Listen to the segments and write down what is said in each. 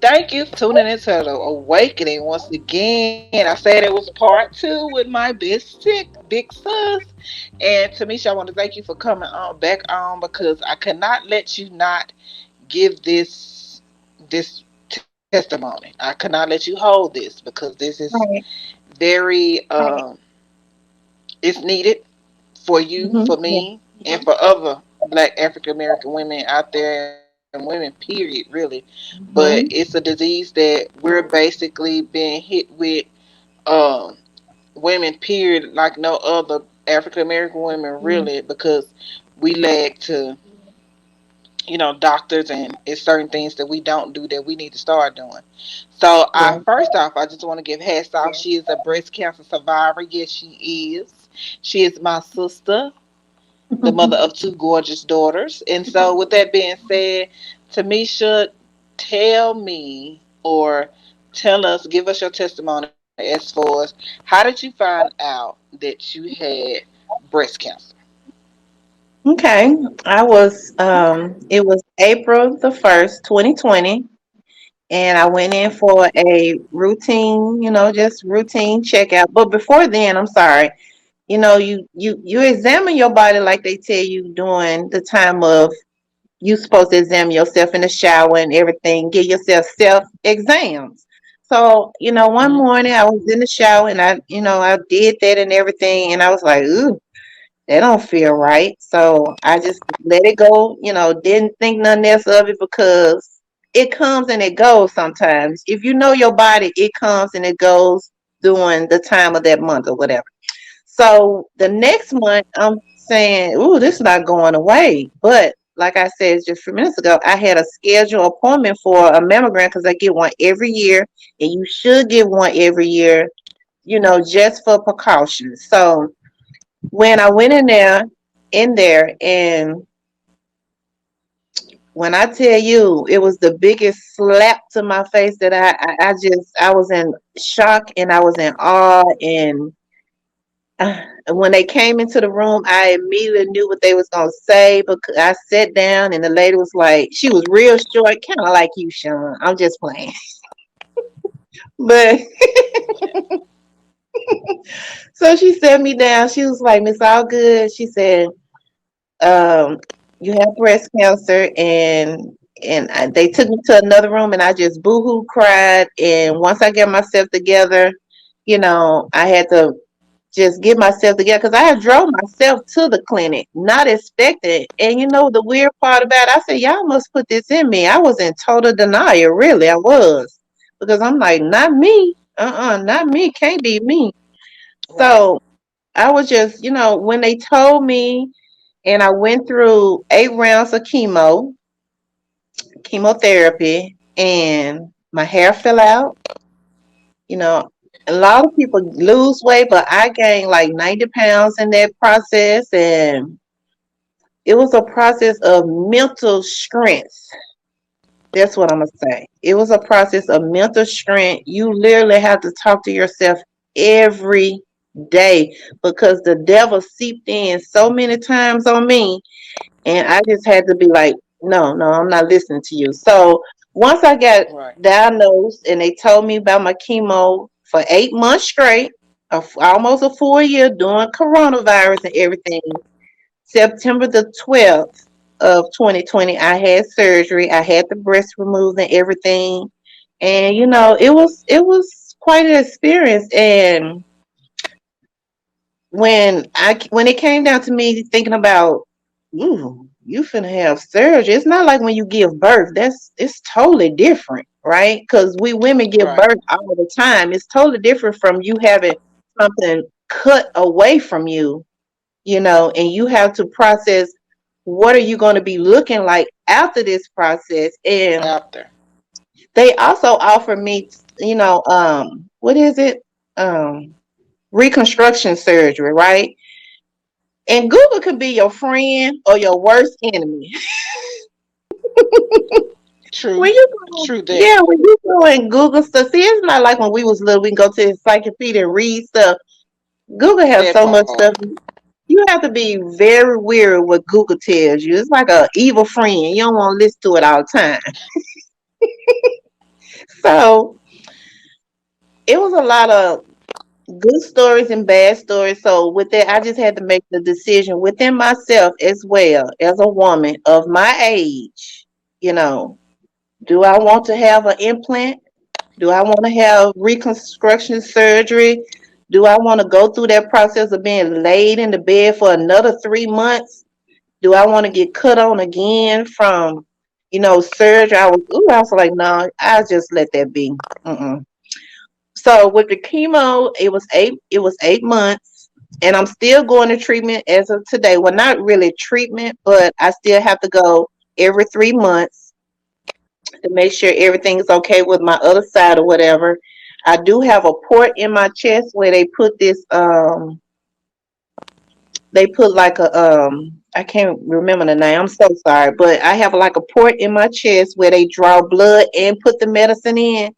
Thank you for tuning into the awakening once again. I said it was part two with my big sis. And Tamisha, I want to thank you for coming on back on because I cannot let you not give this testimony. I cannot let you hold this because this is Right. very it's needed for you, Mm-hmm. for Yeah. me, and for other Black African American women out there and women period, really. But it's a Mm-hmm. disease that we're basically being hit with um women period like no other African American women really because we lag to doctors, and it's certain things that we don't do that we need to start doing. So I Yeah. first off, I just want to give hats off. She is a breast cancer survivor. Yes, she is. She is my sister, the mother of two gorgeous daughters. And so with that being said, Tamisha, tell me or tell us, give us your testimony as far as how did you find out that you had breast cancer? Okay. It was April the 1st, 2020, and I went in for a routine, just routine checkout. But before then, I'm sorry, you examine your body like they tell you during the time of you supposed to examine yourself in the shower and everything, give yourself self exams. So, one Mm-hmm. morning I was in the shower and I did that and everything, and I was like, ooh, that don't feel right. So I just let it go, didn't think nothing else of it because it comes and it goes sometimes. If you know your body, it comes and it goes during the time of that month or whatever. So the next month, I'm saying, "Ooh, this is not going away." But like I said just a few minutes ago, I had a scheduled appointment for a mammogram because I get one every year, and you should get one every year, just for precautions. So when I went in there, and when I tell you, it was the biggest slap to my face that I was in shock and I was in awe and when they came into the room, I immediately knew what they was gonna say because I sat down and the lady was like, she was real short, kind of like you, Sean. I'm just playing, but so she sat me down. She was like, Miss Allgood. She said, um, "You have breast cancer," and they took me to another room, and I just boohoo cried. And once I get myself together, I had to just get myself together because I had drove myself to the clinic, not expecting. And the weird part about it, I said, y'all must put this in me. I was in total denial, really, I was. Because I'm like, not me. Not me. Can't be me. Right. So I was just, when they told me, and I went through 8 rounds of chemotherapy, and my hair fell out. You know, a lot of people lose weight, but I gained like 90 pounds in that process. And it was a process of mental strength. That's what I'm going to say. It was a process of mental strength. You literally have to talk to yourself every day because the devil seeped in so many times on me. And I just had to be like, no, no, I'm not listening to you. So once I got Right. diagnosed and they told me about my chemo for 8 months straight, almost a full year doing coronavirus and everything, September the 12th of 2020, I had surgery. I had the breast removed and everything. And it was quite an experience. And when it came down to me thinking about, ooh, you finna have surgery. It's not like when you give birth. It's totally different, right? Because we women give Right. birth all the time. It's totally different from you having something cut away from you, and you have to process what are you going to be looking like after this process. And After. they also offer me, what is it? Um, Reconstruction surgery, right? And Google could be your friend or your worst enemy. True. When you go, True that. yeah, when you go and Google stuff, see, it's not like when we was little, we can go to the encyclopedia and read stuff. Google has That so much part. stuff. You have to be very weary what Google tells you. It's like a evil friend. You don't want to listen to it all the time. So it was a lot of good stories and bad stories. So with that, I just had to make the decision within myself as well as a woman of my age. You know, do I want to have an implant? Do I want to have reconstruction surgery? Do I want to go through that process of being laid in the bed for another 3 months? Do I want to get cut on again from, surgery? I was like, no, I'll just let that be. Mm-mm. So with the chemo, it was 8 months, and I'm still going to treatment as of today. Well, not really treatment, but I still have to go every 3 months to make sure everything is okay with my other side or whatever. I do have a port in my chest where they put like I can't remember the name. I'm so sorry, but I have like a port in my chest where they draw blood and put the medicine in.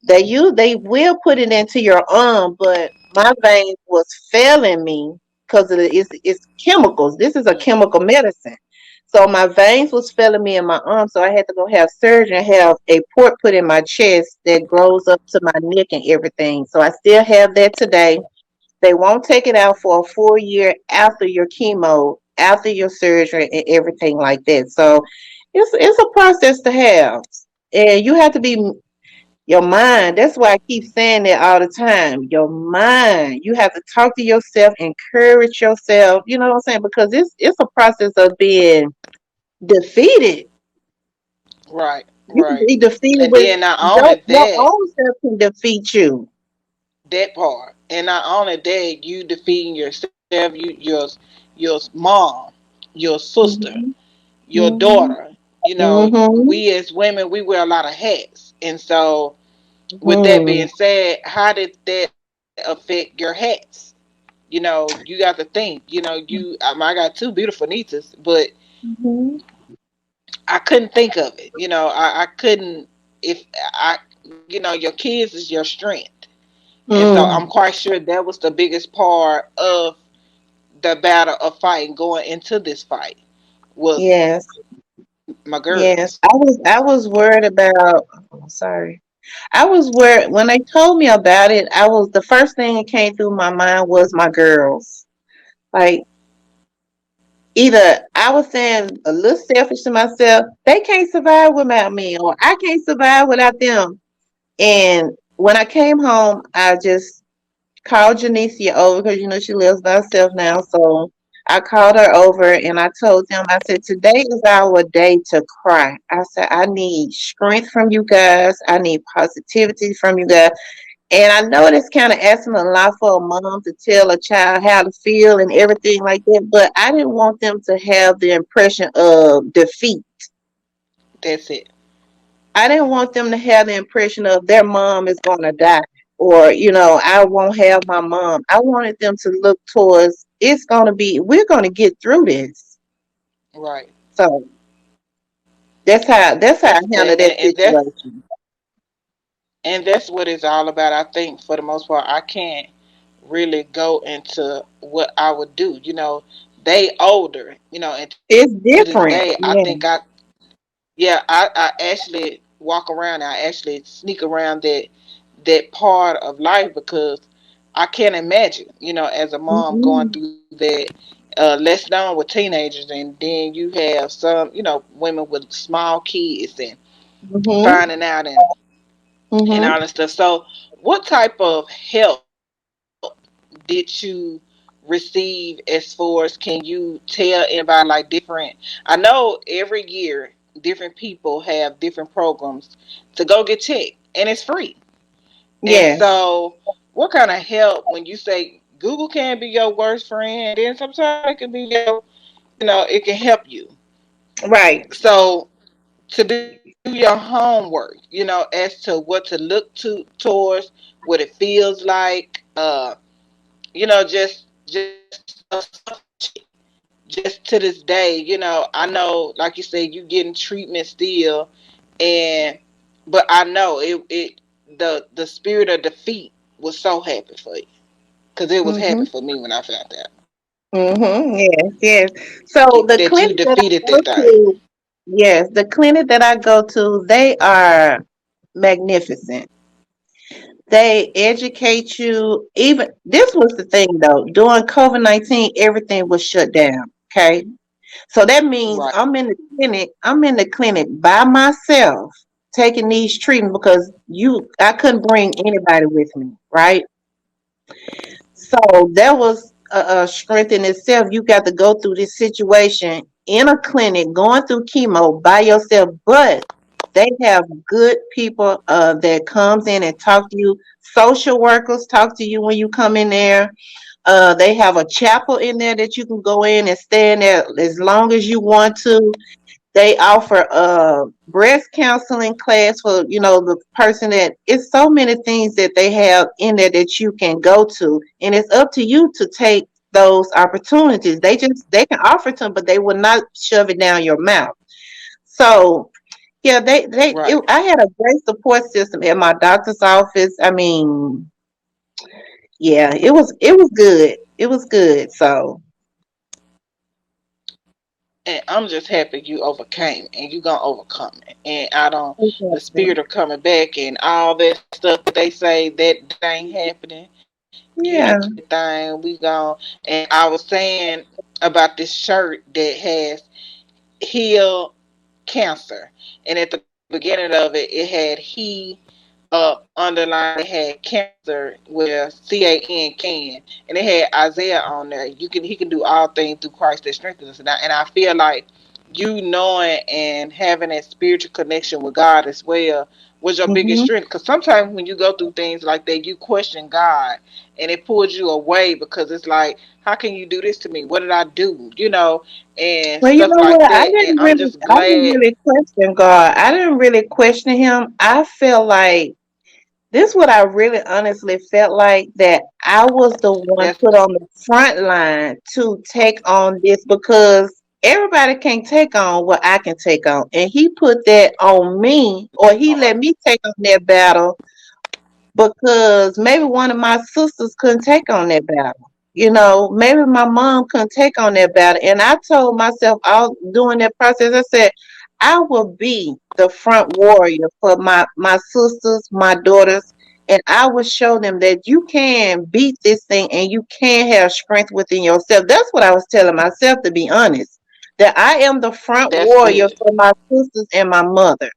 They will put it into your arm, but my veins was failing me because it's chemicals. This is a chemical medicine. So my veins was failing me in my arm, so I had to go have surgery and have a port put in my chest that grows up to my neck and everything. So I still have that today. They won't take it out for a full year after your chemo, after your surgery, and everything like that. So it's a process to have, and you have to be your mind. That's why I keep saying that all the time. Your mind. You have to talk to yourself, encourage yourself. You know what I'm saying? Because it's a process of being defeated. Right, You can right. be defeated And with then not your only your that, own self can defeat you. that part, and not only that, you defeating yourself, your mom, your sister, Mhm. your Mhm. daughter. Mhm. We as women, we wear a lot of hats, and so with that Mhm. being said, how did that affect your hats? You got to think. I got two beautiful nieces, but Mhm. I couldn't think of it. I couldn't. If I, your kids is your strength. And so I'm Mm. quite sure that was the biggest part of the battle of fighting going into this fight was Yes. my Yes. girls. I was worried about. Oh, sorry. I was worried when they told me about it. I was the first thing that came through my mind was my girls. Like either I was saying a little selfish to myself, they can't survive without me, or I can't survive without them. And when I came home, I just called Janicia over because she lives by herself now. So I called her over and I told them, I said, today is our day to cry. I said, I need strength from you guys. I need positivity from you guys. And I know that's kind of asking a lot for a mom to tell a child how to feel and everything like that, but I didn't want them to have the impression of defeat. That's it. I didn't want them to have the impression of their mom is going to die or, I won't have my mom. I wanted them to look towards we're going to get through this. Right. So that's how I That's handle that and that's situation. and that's what it's all about. I think for the most part, I can't really go into what I would do. They older. And to this It's day, I different. think Yeah. I actually walk around. I actually sneak around that part of life because I can't imagine, as a mom going Mm-hmm. through that. Let's down with teenagers, and then you have some, women with small kids and Mm-hmm. finding out and all Mm-hmm. that stuff. So, what type of help did you receive as far as can you tell anybody like different? I know every year different people have different programs to go get checked, and it's free. And Yes. so, what kind of help when you say Google can be your worst friend, and then sometimes it can be it can help you. Right. So, to do your homework, as to what to look towards, what it feels like, just stuff to check. Just to this day, I know, like you said, you getting treatment still, and but I know the spirit of defeat was so happy for you because it was happy Mm-hmm. for me when I found out Mm-hmm. Yes, yes. So the that you clinic that I defeated go that thing. to, yes, the clinic that I go to, they are. magnificent. They educate you. Even this was the thing though. During COVID-19, everything was shut down. Okay. So that means Right. I'm in the clinic by myself taking these treatments because I couldn't bring anybody with me, right? So that was a strength in itself. You got to go through this situation in a clinic, going through chemo by yourself, but they have good people that comes in and talk to you. Social workers talk to you when you come in there. They have a chapel in there that you can go in and stay in there as long as you want to. They offer a breast counseling class for, the person that it's so many things that they have in there that you can go to. And it's up to you to take those opportunities. They can offer to them, but they will not shove it down your mouth. So yeah, Right. I had a great support system at my doctor's office. I mean, yeah, it was good. It was good. So And I'm just happy you overcame and you gonna overcome it. And I don't the exactly. spirit of coming back and all that stuff that they say that ain't happening. You don't have Yeah. to do that thing. We gone. And I was saying about this shirt that has heal cancer. And at the beginning of it had he underline it had cancer where CAN can, and it had Isaiah on there. He can do all things through Christ that strengthens us. And I feel like you knowing and having that spiritual connection with God as well was your biggest Mhm. strength. Because sometimes when you go through things like that, you question God, and it pulls you away because it's like, how can you do this to me? What did I do? And Well, you stuff know like what? I that. And didn't I'm really, just I didn't glad really question God. I didn't really question Him. I felt like this. What I really honestly felt like that I was the one that's put on the front line to take on this because everybody can't take on what I can take on, and He put that on me, or that He part. let me take on that battle because maybe one of my sisters couldn't take on that battle. Maybe my mom couldn't take on that battle. And I told myself all during that process, I said, I will be the front warrior for my sisters, my daughters, and I will show them that you can beat this thing and you can have strength within yourself. That's what I was telling myself, to be honest. That I am the front That's warrior good. for my sisters and my mother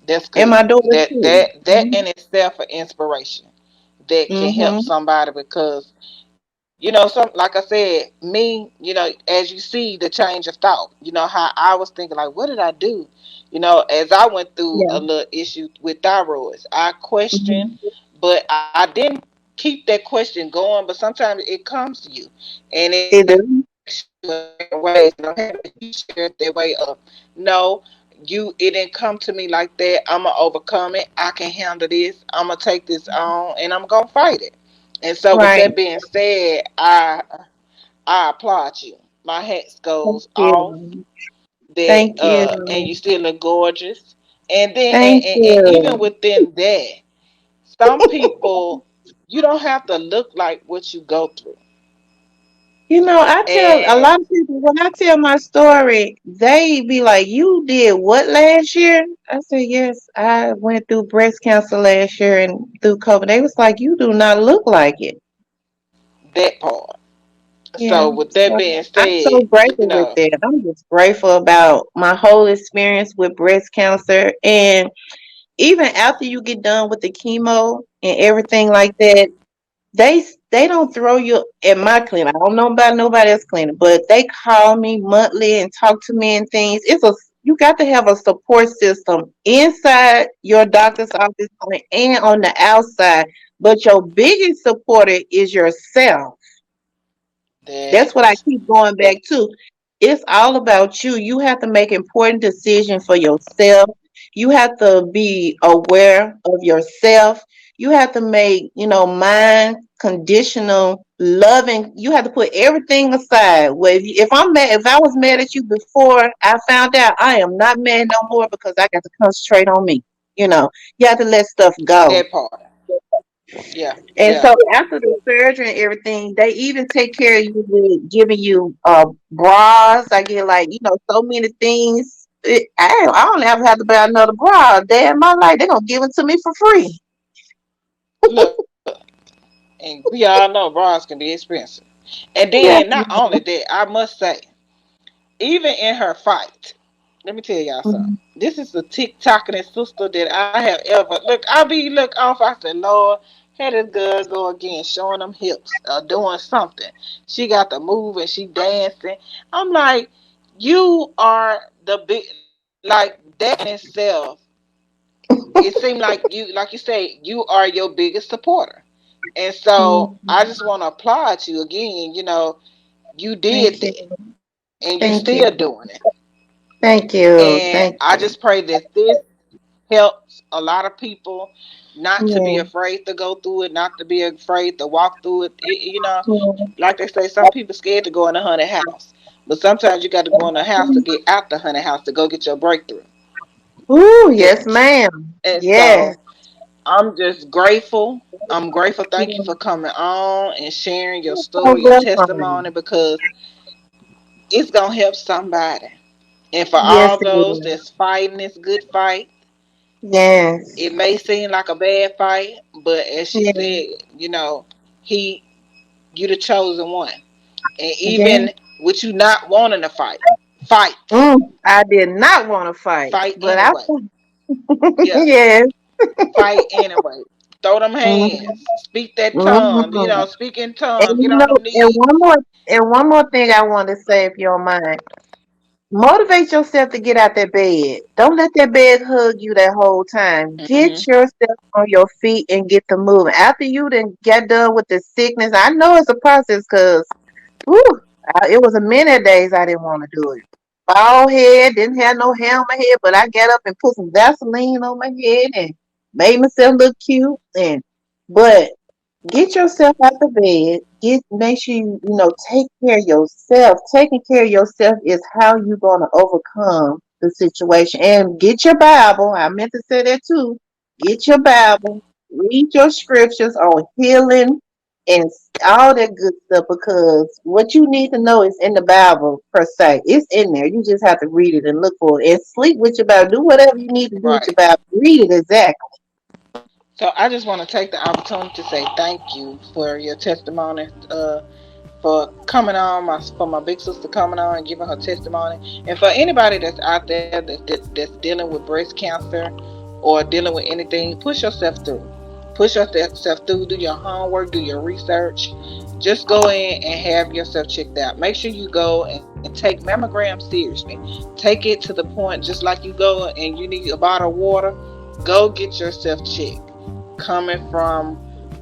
That's and good. my daughter That too. that that in itself an inspiration that can help Mm-hmm. somebody because some like I said, me, as you see the change of thought, how I was thinking like, what did I do? As I went through Yeah. a little issue with thyroids, I questioned, Mm-hmm. but I didn't keep that question going. But sometimes it comes to you, and it It takes do. you in different ways. And I'm happy that you shared that way of no. It didn't come to me like that. I'ma overcome it. I can handle this. I'ma take this on and I'm gonna fight it. And so with Right. that being said, I applaud you. My hat Thank goes off you. that Thank you. and you still look gorgeous. And then Thank and even you. within that, some people you don't have to look like what you go through. I tell a And lot of people when I tell my story, they be like, "You did what last year?" I said, "Yes, I went through breast cancer last year and through COVID." They was like, "You do not look like it." that part. Yeah. So with that So being I'm so said, grateful with that. I'm just grateful about my whole experience with breast cancer. And even after you get done with the chemo and everything like that, they don't throw you at my clinic. I don't know about nobody else's clinic, but they call me monthly and talk to me and things. You got to have a support system inside your doctor's office and on the outside. But your biggest supporter is yourself. That's what I that keep going back that to. It's all about you. You have to make important decisions for yourself. You have to be aware of yourself. You have to make, mind conditional loving. You have to put everything aside. If I was mad at you before I found out, I am not mad no more because I got to concentrate on me. You have to let stuff go. that part. Yeah, And yeah. so after the surgery and everything, they even take care of you with giving you bras. I get like, so many things. I don't ever have to buy another bra a day in my life. They're gonna give it to me for free. Look, and we all know bras can be expensive. And Yes, then not only that, I must say, even in her fight, let me tell y'all something. ma'am. This is the TikToking sister that I have ever look off. I said, Lord, had this girl go again, showing them hips, doing something. She got the move and she dancing. I'm like, you are the big, like that in itself. It seemed like you say, you are your biggest supporter. And so I Mhm. just want to applaud you again. You did Thank you. that and you still Thank doing you. it. Thank And you. I Thank just you. pray that this helps a lot of people not to be Yeah. afraid to go through it, not to be afraid to walk through it. Yeah. Like they say, some people scared to go in a haunted house, but sometimes you got to go in a house to get out the haunted house to go get your breakthrough. Ooh, yes, Yes. ma'am. And Yes. so I'm just grateful. I'm grateful. Thank you You're for coming on and sharing your so story, your testimony, welcome. because it's gonna help somebody. And for Yes, all it those is. that's fighting this good fight, it Yes. may seem like a bad fight, but as she Yeah. said, he, you the chosen one. And Yeah. even with you not wanting to fight, fight, I did not want to fight, fight but I. anyway. Yeah, Yes. fight anyway. Throw them Mhm. hands, speak that tongue. Mhm. Speak in And tongue. Get on them and knees. one more thing I want to say, if you don't mind. Motivate yourself to get out that bed. Don't let that bed hug you that whole time. Get Hmm. yourself on your feet and get to moving. After you then get done with the sickness, I know it's a process because it was a minute days I didn't want to do it. Bald head, didn't have no hair on my head, but I got up and put some Vaseline on my head and made myself look cute. But get yourself out the bed. Make sure you take care of yourself. Taking care of yourself is how you're gonna overcome the situation. And get your Bible. I meant to say that too. Get your Bible. Read your scriptures on healing and all that good stuff, because what you need to know is in the Bible per se. It's in there. You just have to read it and look for it and sleep with your Bible. Do whatever you need to do with Right. your Bible. Read it exactly. So I just want to take the opportunity to say thank you for your testimony. For coming on, for my big sister coming on and giving her testimony, and for anybody that's out there that's dealing with breast cancer or dealing with anything, push yourself through. Push yourself through. Do your homework. Do your research. Just go in and have yourself checked out. Make sure you go and take mammograms seriously. Take it to the point, just like you go and you need a bottle of water. Go get yourself checked. Coming from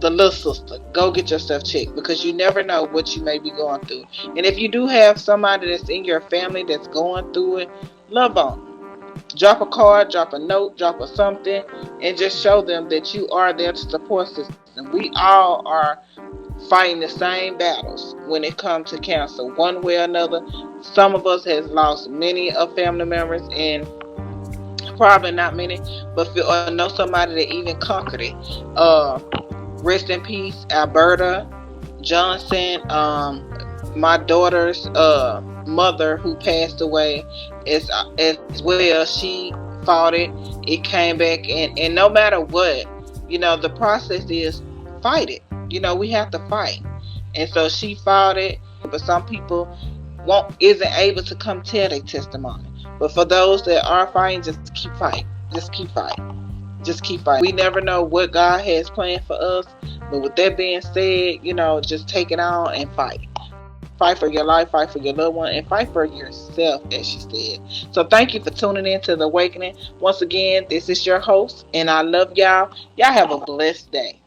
the little sister, go get yourself checked, because you never know what you may be going through. And if you do have somebody that's in your family that's going through it, love on them. Drop a card, drop a note, drop a something, and just show them that you are their support system. We all are fighting the same battles when it comes to cancer, one way or another. Some of us has lost many of family members, and probably not many, but feel or know somebody that even conquered it. Rest in peace, Alberta Johnson. My daughter's mother, who passed away, as well. She fought it. It came back, and no matter what, the process is fight it. We have to fight, and so she fought it. But some people won't isn't able to come tell their testimony. But for those that are fighting, just keep fighting. Just keep fighting. Just keep fighting. We never know what God has planned for us. But with that being said, just take it on and fight. Fight for your life, fight for your loved one, and fight for yourself, as she said. So thank you for tuning in to The Awakening. Once again, this is your host, and I love y'all. Y'all have a blessed day.